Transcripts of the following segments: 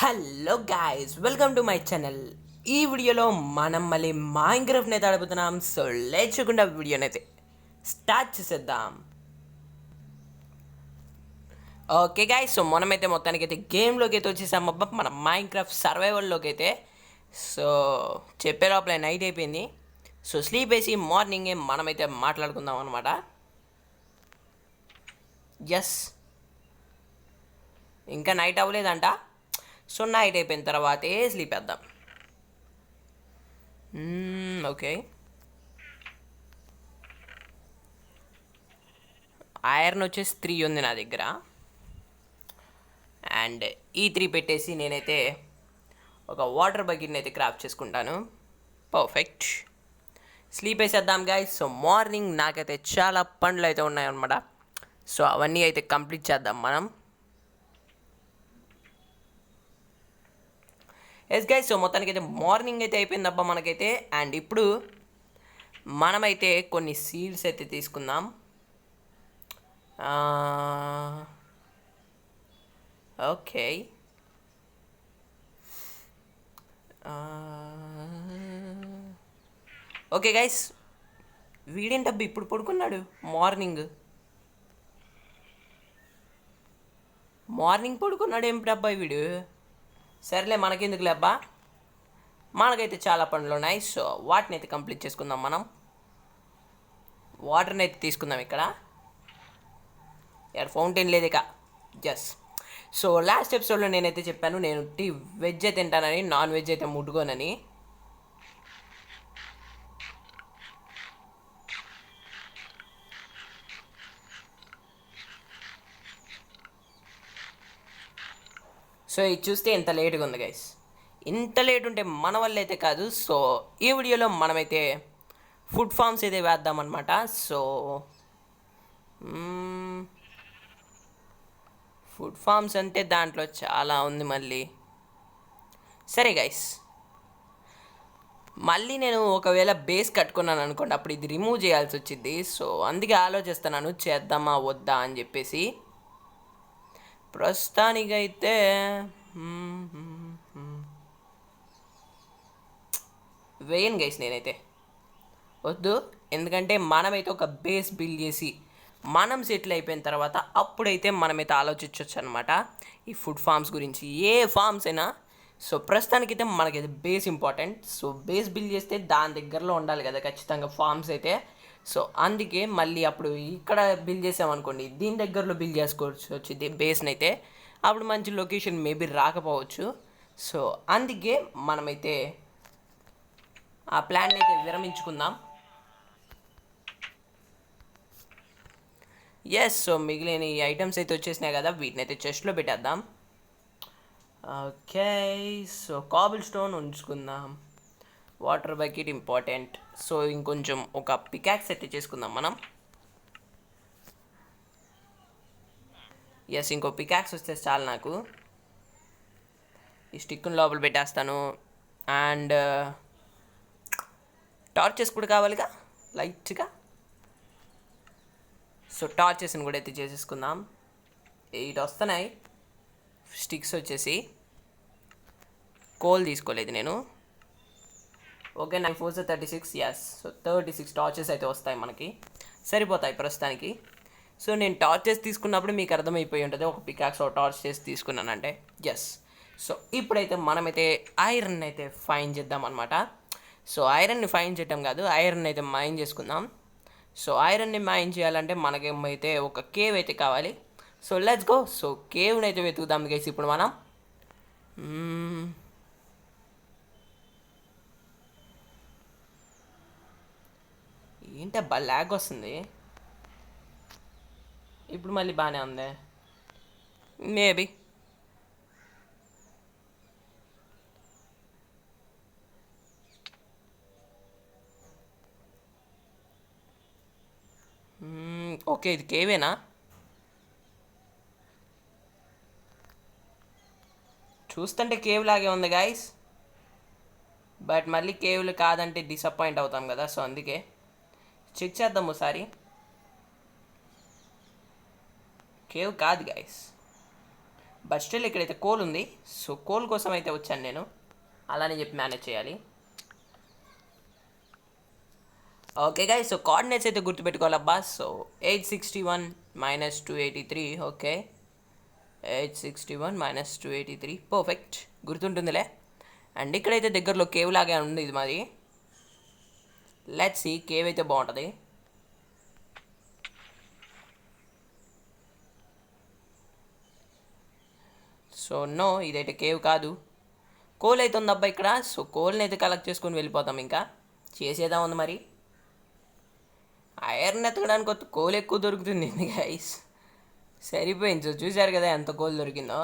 Hello guys, welcome to my channel. ఈ వీడియోలో మనం మళ్ళీ మైన్క్రాఫ్ట్ని అయితే ఆడబోతున్నాం. సో లేచకుండా వీడియోని అయితే స్టార్ట్ చేసేద్దాం. ఓకే గాయ్స్, సో మనమైతే మొత్తానికి అయితే గేమ్లోకి అయితే వచ్చేసాం. అబ్బా, మన మైన్క్రాఫ్ట్ సర్వైవల్లోకి అయితే. సో చెప్పే లోపల నైట్ అయిపోయింది. సో స్లీప్ వేసి మార్నింగే మనమైతే మాట్లాడుకుందాం అనమాట. ఎస్, ఇంకా నైట్ అవ్వలేదంట. సో నైట్ అయిపోయిన తర్వాతే స్లీప్ వేద్దాం. ఓకే, ఐరన్ వచ్చేసి 3 ఉంది నా దగ్గర. అండ్ ఈ 3 పెట్టేసి నేనైతే ఒక వాటర్ బకెట్ని అయితే క్రాఫ్ట్ చేసుకుంటాను. పర్ఫెక్ట్. స్లీప్ వేసేద్దాం గాయ్స్. సో మార్నింగ్ నాకైతే చాలా పనులు అయితే ఉన్నాయన్నమాట. సో అవన్నీ అయితే కంప్లీట్ చేద్దాం మనం. ఎస్ గైస్, సో మొత్తానికి అయితే మార్నింగ్ అయితే అయిపోయిందబ్బా మనకైతే. అండ్ ఇప్పుడు మనమైతే కొన్ని సీడ్స్ అయితే తీసుకుందాం. ఓకే, ఓకే గైస్, వీడేంటబ్బా ఇప్పుడు పడుకున్నాడు? మార్నింగ్ పడుకున్నాడు ఏమిటబ్బా వీడు? సరేలే, మనకెందుకులే అబ్బా, మనకైతే చాలా పనులు ఉన్నాయి. సో వాటిని అయితే కంప్లీట్ చేసుకుందాం మనం. వాటర్ని అయితే తీసుకుందాం. ఇక్కడ ఫౌంటైన్ లేదు ఇక. జస్ట్ సో లాస్ట్ ఎపిసోడ్లో నేనైతే చెప్పాను, నేను వెజ్ అయితే తింటానని, నాన్ వెజ్ అయితే ముట్టుకోనని. సో ఇది చూస్తే ఎంత లేట్గా ఉంది గైస్. ఇంత లేట్ ఉంటే మన వల్ల అయితే కాదు. సో ఈ వీడియోలో మనమైతే ఫుడ్ ఫార్మ్స్ అయితే వేద్దామన్నమాట. సో ఫుడ్ ఫార్మ్స్ అంటే దాంట్లో చాలా ఉంది మళ్ళీ. సరే గైస్, మళ్ళీ నేను ఒకవేళ బేస్ కట్టుకున్నాను అనుకోండి, అప్పుడు ఇది రిమూవ్ చేయాల్సి వచ్చింది. సో అందుకే ఆలోచిస్తున్నాను చేద్దామా వద్దా అని చెప్పేసి. ప్రస్తుతానికైతే వేయను గైస్, నేనైతే వద్దు. ఎందుకంటే మనమైతే ఒక బేస్ బిల్డ్ చేసి మనం సెటిల్ అయిపోయిన తర్వాత అప్పుడైతే మనమైతే ఆలోచించవచ్చు అనమాట ఈ ఫుడ్ ఫార్మ్స్ గురించి. ఏ ఫార్మ్స్ అయినా. సో ప్రస్తుతానికైతే మనకైతే base important. So base build చేస్తే దాని దగ్గరలో ఉండాలి కదా ఖచ్చితంగా ఫార్మ్స్ అయితే. సో అందుకే మళ్ళీ అప్పుడు ఇక్కడ బిల్డ్ చేసామనుకోండి, దీని దగ్గరలో బిల్డ్ చేసుకోవచ్చు వచ్చింది బేస్ని అయితే. అప్పుడు మంచి లొకేషన్ మేబీ రాకపోవచ్చు. సో అందుకే మనమైతే ఆ ప్లాన్ అయితే విరమించుకుందాం. ఎస్, సో మిగిలిన ఈ ఐటమ్స్ అయితే వచ్చేసినాయి కదా, వీటిని అయితే చెస్ట్లో పెట్టేద్దాం. ఓకే, సో కాబుల్ స్టోన్ ఉంచుకుందాం. Water bucket important. సో ఇంకొంచెం ఒక పికాక్స్ అయితే చేసుకుందాం మనం. ఎస్, ఇంకో పికాక్స్ వస్తే చాలు నాకు. ఈ స్టిక్ను లోపల పెట్టేస్తాను. అండ్ టార్చెస్ కూడా కావాలిగా లైట్గా. సో టార్చెస్ని కూడా అయితే చేసేసుకుందాం. 8 వస్తున్నాయి. స్టిక్స్ వచ్చేసి కోల్ తీసుకోలేదు నేను. ఓకే, 9 4 36. ఎస్, సో 36 టార్చెస్ అయితే వస్తాయి మనకి, సరిపోతాయి ప్రస్తుతానికి. సో నేను టార్చెస్ తీసుకున్నప్పుడు మీకు అర్థమైపోయి ఉంటుంది ఒక పికాక్స్ ఒక టార్చ్ చేసి తీసుకున్నానంటే. ఎస్, సో ఇప్పుడైతే మనమైతే ఐరన్ అయితే ఫైన్ చేద్దాం అనమాట. సో ఐరన్ని ఫైన్ చేయటం కాదు, ఐరన్ అయితే మైన్ చేసుకుందాం. సో ఐరన్ని మైన్ చేయాలంటే మనకేమైతే ఒక కేవ్ అయితే కావాలి. So let's go. సో కేవ్ని అయితే వెతుకుదాం గైస్ ఇప్పుడు మనం. ఏంటబ్బా ల్యాగ్ వస్తుంది. ఇప్పుడు మళ్ళీ బాగానే ఉంది మేబీ. ఓకే, ఇది కేవేనా? చూస్తుంటే కేవ్ లాగే ఉంది గాయస్. బట్ మళ్ళీ కేవ్లు కాదంటే డిసప్పాయింట్ అవుతాం కదా. సో అందుకే చెక్ చేద్దాం ఒకసారి. కేవ్ కాదు గాయస్, బట్ స్టిల్ ఇక్కడైతే కోల్ ఉంది. సో కోల్ కోసం అయితే వచ్చాను నేను, అలానే చెప్పి మేనేజ్ చేయాలి. ఓకే గైస్, సో కోఆర్డినేట్స్ అయితే గుర్తుపెట్టుకోవాలబ్బా. So 861 minus 283. Okay, 861 minus 283 perfect, గుర్తుంటుందిలే. అండ్ ఇక్కడైతే దగ్గరలో కేవ్ లాగే ఉంది ఇది మరి. లెట్స్ సీ, కేవ్ అయితే బాగుంటుంది. సో నో, ఇదైతే కేవ్ కాదు, కోల్ అయితే ఉందబ్బా ఇక్కడ. సో కోల్ని అయితే కలెక్ట్ చేసుకొని వెళ్ళిపోతాం. ఇంకా చేసేదా ఉంది మరి. ఐరన్ ఎత్తకడానికి కొత్త కోల్ ఎక్కువ దొరుకుతుంది గైస్, సరిపోయింది. సో చూశారు కదా ఎంత కోల్ దొరికిందో.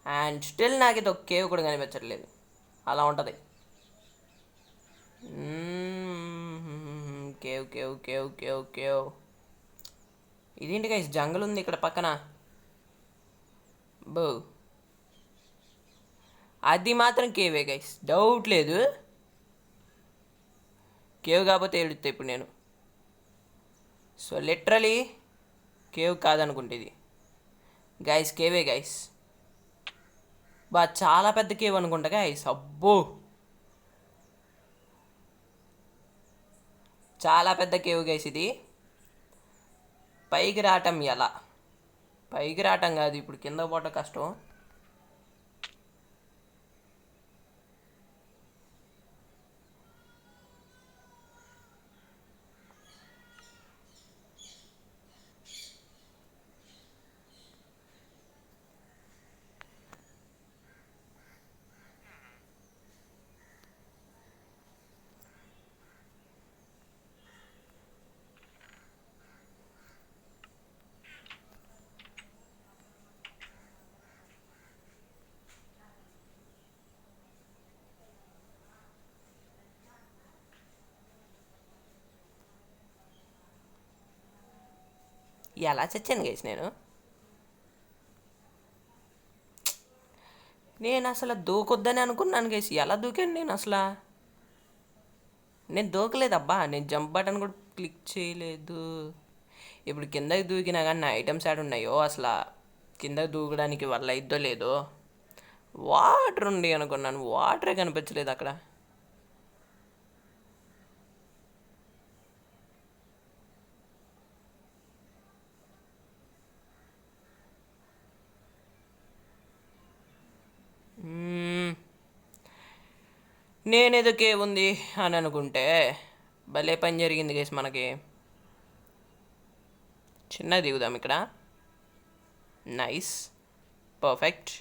అండ్ స్టిల్ నాకైతే ఒక కేవ్ కూడా కనిపించట్లేదు, అలా ఉంటుంది. Cave cave cave cave cave. ఇదేంటి గైస్, జంగల్ ఉంది ఇక్కడ పక్కన. బో, అది మాత్రం కేవే గైస్, డౌట్ లేదు. కేవ్ కాకపోతే ఏడుస్తా ఇప్పుడు నేను. సో లిటరలీ కేవ్ కాదనుకుంటే ఇది గైస్, కేవే గైస్. బా చాలా పెద్ద కేవ్ అనుకుంటా గైస్. అబ్బో, చాలా పెద్ద కేవ్ గైస్ ఇది. పైకి రావటం ఎలా? పైకి రావటం కాదు, ఇప్పుడు కింద పోవటం కష్టం. ఎలా చచ్చాను గైస్ నేను. నేను అసలు దూకొద్దని అనుకున్నాను గైస్, ఎలా దూకాను నేను అసలు. నేను దూకలేదబ్బా, నేను జంప్ బటన్ కూడా క్లిక్ చేయలేదు. ఇప్పుడు కిందకి దూకినా కానీ నా ఐటమ్స్ యాడ్ ఉన్నాయో అసలు. కిందకి దూకడానికి వల్ల ఇద్దో లేదో. వాటర్ ఉంది అనుకున్నాను, వాటరే కనిపించలేదు అక్కడ. నేనేదో కేవ్ ఉంది అని అనుకుంటే భలే పని జరిగింది గైస్ మనకి. చిన్నది దిగుదాం ఇక్కడ. Nice, perfect.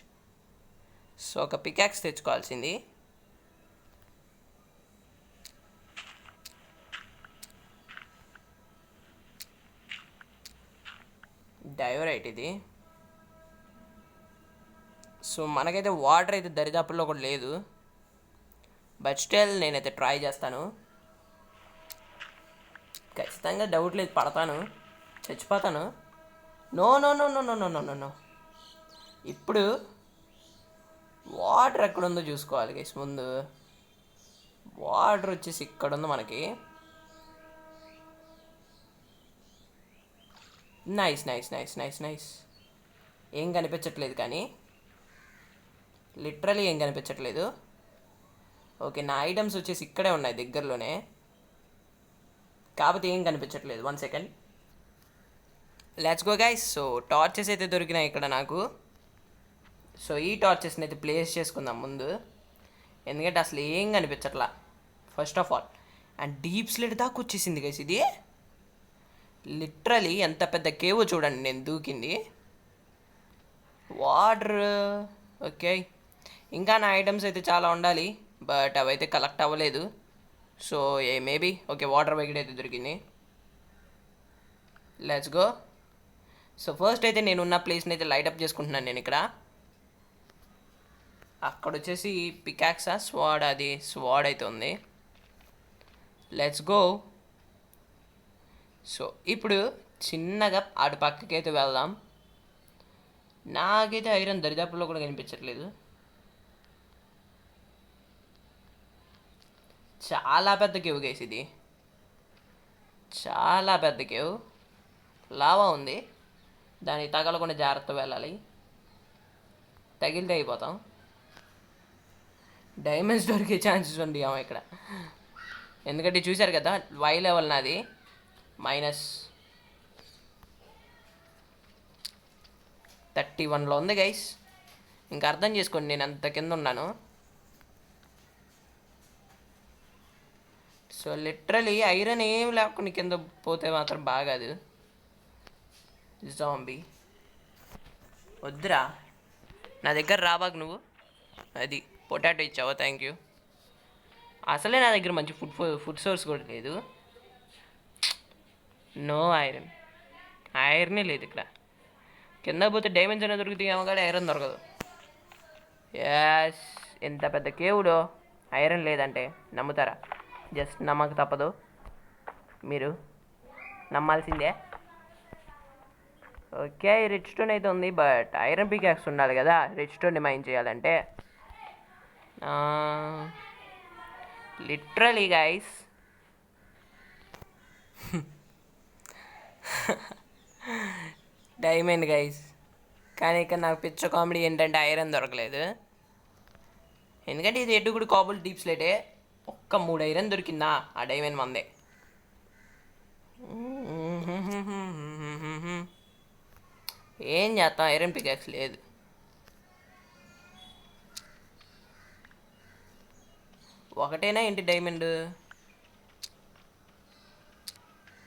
సో ఒక పికాక్స్ తెచ్చుకోవాల్సింది. డైవరైట్ ఇది. సో మనకైతే వాటర్ అయితే దరిదాపుల్లో కూడా లేదు, బట్ స్టిల్ నేనైతే ట్రై చేస్తాను. ఖచ్చితంగా డౌట్ లేదు, పడతాను, చచ్చిపోతాను. No no no no no no no no no. ఇప్పుడు వాటర్ ఎక్కడుందో చూసుకోవాలి గైస్ ముందు. వాటర్ వచ్చేసి ఇక్కడ ఉంది మనకి. Nice nice nice nice nice. ఏం కనిపించట్లేదు కానీ, లిటరలీ ఏం కనిపించట్లేదు. ఓకే, నా ఐటమ్స్ వచ్చేసి ఇక్కడే ఉన్నాయి దగ్గరలోనే, కాకపోతే ఏం కనిపించట్లేదు. 1 second, let's go guys. So torches అయితే దొరికినాయి ఇక్కడ నాకు. సో ఈ టార్చెస్ని అయితే ప్లేస్ చేసుకుందాం ముందు, ఎందుకంటే అసలు ఏం కనిపించట్లా first of all. And deepslate దాకా వచ్చేసింది గైస్ ఇది. లిటరలీ ఎంత పెద్ద కేవ్ చూడండి నేను దూకింది. వాటర్ ఓకే, ఇంకా నా ఐటమ్స్ అయితే చాలా ఉండాలి, బట్ అవైతే కలెక్ట్ అవ్వలేదు. So maybe okay, water bucket అయితే దొరికింది. Let's go. సో ఫస్ట్ అయితే నేను ఉన్న ప్లేస్ని అయితే లైటప్ చేసుకుంటున్నాను నేను ఇక్కడ. అక్కడ వచ్చేసి పికాక్సా స్వాడ్, అది స్వాడ్ అయితే ఉంది. Let's go. సో ఇప్పుడు చిన్నగా అటు పక్కకి అయితే వెళ్దాం. నాకైతే ఐరన్ దరిదాపుల్లో కూడా కనిపించట్లేదు. చాలా పెద్ద కేవ్ గైస్ ఇది, చాలా పెద్ద కేవ్. లావా ఉంది, దానికి తగలకుండా జాగ్రత్త వెళ్ళాలి. తగిలితే అయిపోతాం. డైమండ్స్ దొరికే ఛాన్సెస్ ఉంది అమ్మ ఇక్కడ. ఎందుకంటే చూశారు కదా వై లెవెల్ నాది -31లో ఉంది గైస్. ఇంకా అర్థం చేసుకోండి నేను అంత కింద ఉన్నాను. సో లిటరలీ ఐరన్ ఏం లేకుండా కింద పోతే మాత్రం బాగాదు. జాంబీ వద్దురా, నా దగ్గర రాబాకు నువ్వు. అది పొటాటో ఇచ్చావా, థ్యాంక్ యూ. అసలే నా దగ్గర మంచి ఫుడ్ సోర్స్ కూడా లేదు. నో ఐరనే లేదు ఇక్కడ. కింద పోతే డైమండ్స్ అనేది దొరుకుతాయి ఏమో కానీ ఐరన్ దొరకదు. యాస్, ఎంత పెద్ద కేవుడో ఐరన్ లేదంటే నమ్ముతారా? జస్ట్ నమ్మక తప్పదు, మీరు నమ్మాల్సిందే. ఓకే, రిచ్ స్టోన్ అయితే ఉంది, బట్ ఐరన్ పికాక్స్ ఉండాలి కదా రిచ్ స్టోన్ని మైన్ చేయాలంటే. Literally guys diamond guys. కానీ ఇక్కడ నాకు పిచ్చ కామెడీ ఏంటంటే ఐరన్ దొరకలేదు. ఎందుకంటే ఇది ఎటు కూడా కాబుల్ డీప్ స్లేటే. ఒక్క 3 ఐరన్ దొరికిందా ఆ డైమండ్ మందే. ఏం చేస్తాం, ఐరన్ పికాక్స్ లేదు. ఒకటేనా ఏంటి డైమండ్?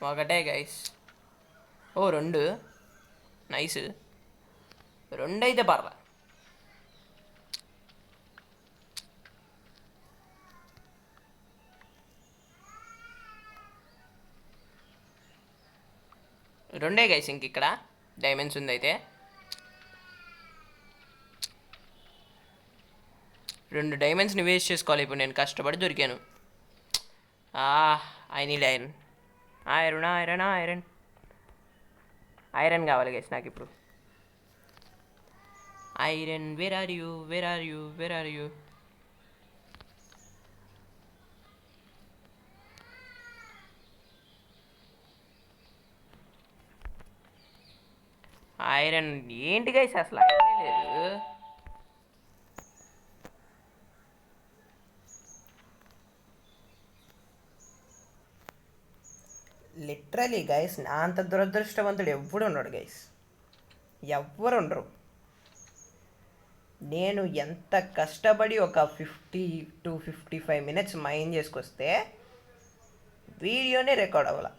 ఒకటే గైస్. ఓ 2, నైస్. 2 అయితే పర్లా. రెండే గైస్ ఇంక ఇక్కడ డైమండ్స్ ఉంది అయితే. 2 డైమండ్స్ని వేస్ట్ చేసుకోవాలి ఇప్పుడు నేను కష్టపడి దొరికాను. ఐ నీడ్ ఐరన్ కావాలి గైస్ నాకు ఇప్పుడు. Iron where are you? Iron ఏంటి గైస్, అసలు ఐరనే లేదు. లిటరలీ గైస్ నా అంత దురదృష్టవంతుడు ఎవ్వడు ఉన్నాడు గైస్, ఎవ్వరు ఉండరు. నేను ఎంత కష్టపడి ఒక 50 to 55 minutes మైండ్ చేసుకొస్తే వీడియోనే రికార్డ్ అవ్వాల.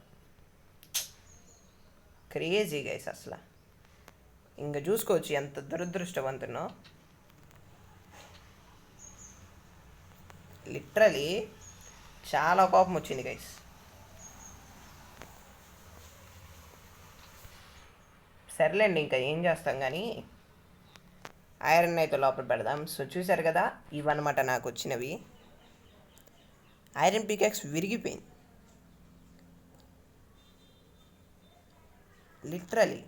క్రేజీ గైస్ అసలు. ఇంకా చూసుకోవచ్చు ఎంత దురదృష్టవంతునో. లిటరలీ చాలా కోపం వచ్చింది గైస్. సర్లేండి, ఇంకా ఏం చేస్తాం కానీ ఐరన్ అయితే లోపల పెడదాం. సో చూసారు కదా, ఇవన్నమాట నాకు వచ్చినవి. ఐరన్ పికాక్స్ విరిగిపోయింది లిటరలీ.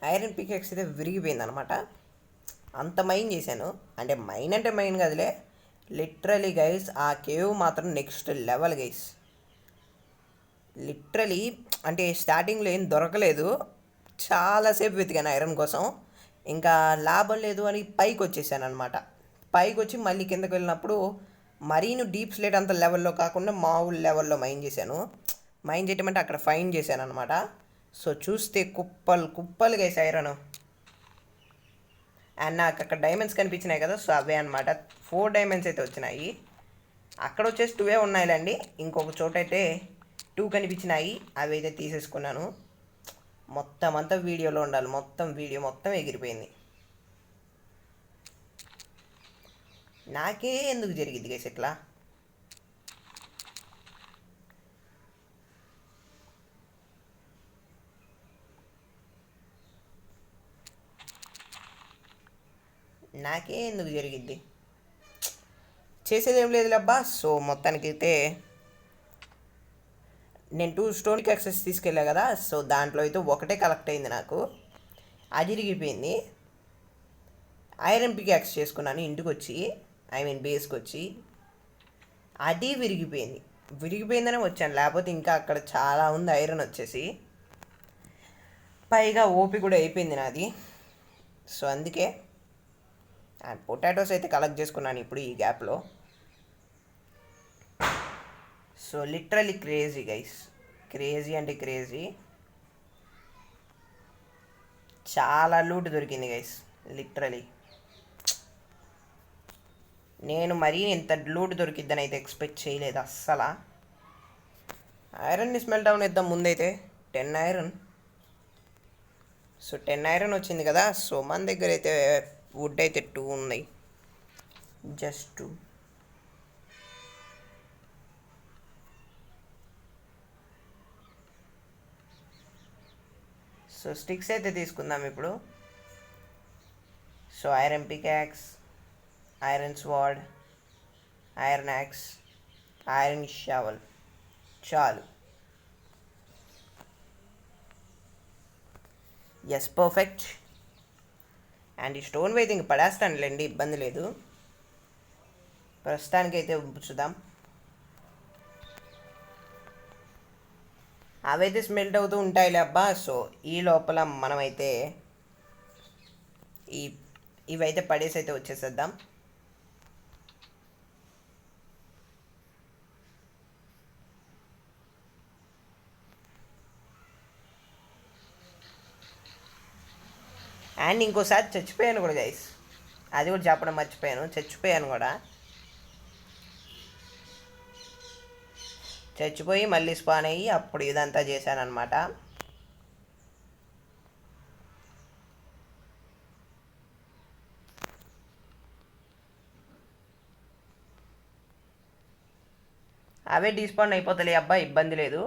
ఐరన్ పికాక్స్ అయితే విరిగిపోయింది అనమాట. అంత మైన్ చేశాను, అంటే మైన్ కదిలే. లిటరలీ గైస్ ఆ కేవ్ మాత్రం నెక్స్ట్ లెవెల్ గైస్. లిటరలీ అంటే స్టార్టింగ్లో ఏం దొరకలేదు, చాలాసేపు వెతికాను ఐరన్ కోసం. ఇంకా లాభం లేదు అని పైకి వచ్చేసాను అనమాట. పైకి వచ్చి మళ్ళీ కిందకి వెళ్ళినప్పుడు మరీను డీప్ స్లేట్ అంత లెవెల్లో కాకుండా మామూలు లెవెల్లో మైన్ చేశాను. మైన్ చేయటం అంటే అక్కడ ఫైన్ చేశాను అనమాట. సో చూస్తే కుప్పలు గైస్ ఐరన్. అండ్ నాకు అక్కడ డైమండ్స్ కనిపించినాయి కదా, సో అవే అనమాట. 4 డైమండ్స్ అయితే వచ్చినాయి. అక్కడ వచ్చేసి 2 ఉన్నాయిలేండి. ఇంకొక చోట అయితే 2 కనిపించినాయి, అవి అయితే తీసేసుకున్నాను. మొత్తం అంతా వీడియోలో ఉండాలి, వీడియో మొత్తం ఎగిరిపోయింది. నాకే ఎందుకు జరిగింది గైస్ ఇట్లా? నాకే ఎందుకు జరిగిద్ది? చేసేదేం లేదు అబ్బా. సో మొత్తానికైతే నేను 2 స్టోన్కి యాక్సెస్ తీసుకెళ్ళా కదా, సో దాంట్లో అయితే ఒకటే కలెక్ట్ అయింది నాకు, అది విరిగిపోయింది. ఐరన్ పికాక్స్ చేసుకున్నాను ఇంటికి వచ్చి, బేస్కి వచ్చి, అది విరిగిపోయిందనే వచ్చాను. లేకపోతే ఇంకా అక్కడ చాలా ఉంది ఐరన్ వచ్చేసి. పైగా ఓపి కూడా అయిపోయింది నాది. సో అందుకే అండ్ పొటాటోస్ అయితే కలెక్ట్ చేసుకున్నాను ఇప్పుడు ఈ గ్యాప్లో. So literally crazy guys, crazy అంటే క్రేజీ. చాలా లూట్ దొరికింది గైస్ లిటరలీ. నేను మరీ ఇంత లూట్ దొరికిద్దని అయితే ఎక్స్పెక్ట్ చేయలేదు అస్సలు. ఐరన్ని స్మెల్ డౌన్ ఇద్దాం ముందైతే. 10 ఐరన్. సో 10 ఐరన్ వచ్చింది కదా. సో మన దగ్గర అయితే వుడ్ అయితే 2 ఉన్నాయి, జస్ట్ 2. సో స్టిక్స్ అయితే తీసుకుందాం ఇప్పుడు. So iron pickaxe, iron sword, iron axe, iron shovel చాలు. Yes, perfect. అండ్ ఈ స్టోన్ అయితే ఇంక పడేస్తానులేండి, ఇబ్బంది లేదు. ప్రస్తుతానికైతే ఉంచుదాం. అవైతే స్మెల్ట్ అవుతూ ఉంటాయిలే అబ్బా. సో ఈ లోపల మనమైతే ఇవైతే పడేసి అయితే వచ్చేసేద్దాం. అండ్ ఇంకోసారి చచ్చిపోయాను కూడా గైస్, అది కూడా చెప్పడం మర్చిపోయాను. చచ్చిపోయాను కూడా. చచ్చిపోయి మళ్ళీ స్పాన్ అయ్యి అప్పుడు ఇదంతా చేశానమాట. అవే డీస్పాండ్ అయిపోతాయి అబ్బా, ఇబ్బంది లేదు.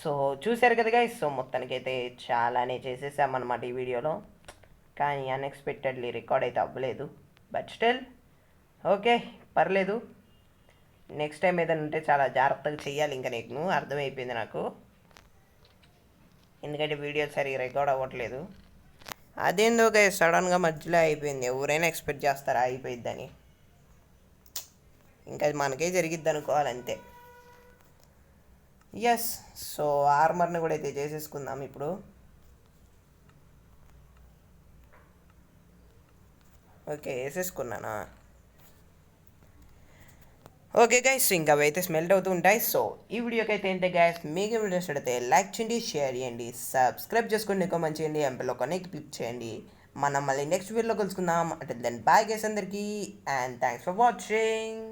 సో చూశారు కదా గైస్. సో మొత్తానికైతే చాలానే చేసేసామన్నమాట ఈ వీడియోలో. కానీ అన్ఎక్స్పెక్టెడ్లీ రికార్డ్ అయితే అవ్వలేదు. బట్ స్టిల్ ఓకే, పర్లేదు. నెక్స్ట్ టైం ఏదైనా ఉంటే చాలా జాగ్రత్తగా చెయ్యాలి. ఇంకా నీకు అర్థమైపోయింది నాకు, ఎందుకంటే వీడియో సరిగ్గా రికార్డ్ అవ్వట్లేదు. అదేందో గైస్ సడన్గా మధ్యలో అయిపోయింది. ఎవరైనా ఎక్స్పెక్ట్ చేస్తారా అయిపోయిద్దని? ఇంకా మనకే జరిగిద్ది అనుకోవాలి అంతే. ఎస్. సో ఆర్మర్ని కూడా అయితే చేసేసుకుందాం ఇప్పుడు. ఓకే, వేసేసుకున్నానా? ఓకే గైస్, ఇంకా అవి అయితే స్మెల్ట్ అవుతూ ఉంటాయి. సో ఈ వీడియోకి అయితే ఏంటి గైస్, మీకు వీడియో నచ్చితే లైక్ చేయండి, షేర్ చేయండి, సబ్స్క్రైబ్ చేసుకోండి, కామెంట్ చేయండి, ఎంపీలో కనెక్ట్ క్లిక్ చేయండి. మనం మళ్ళీ నెక్స్ట్ వీడియోలో కలుసుకుందాం. అంటే దెన్ బాయ్ గైస్ అందరికీ, అండ్ థ్యాంక్స్ ఫర్ వాచింగ్.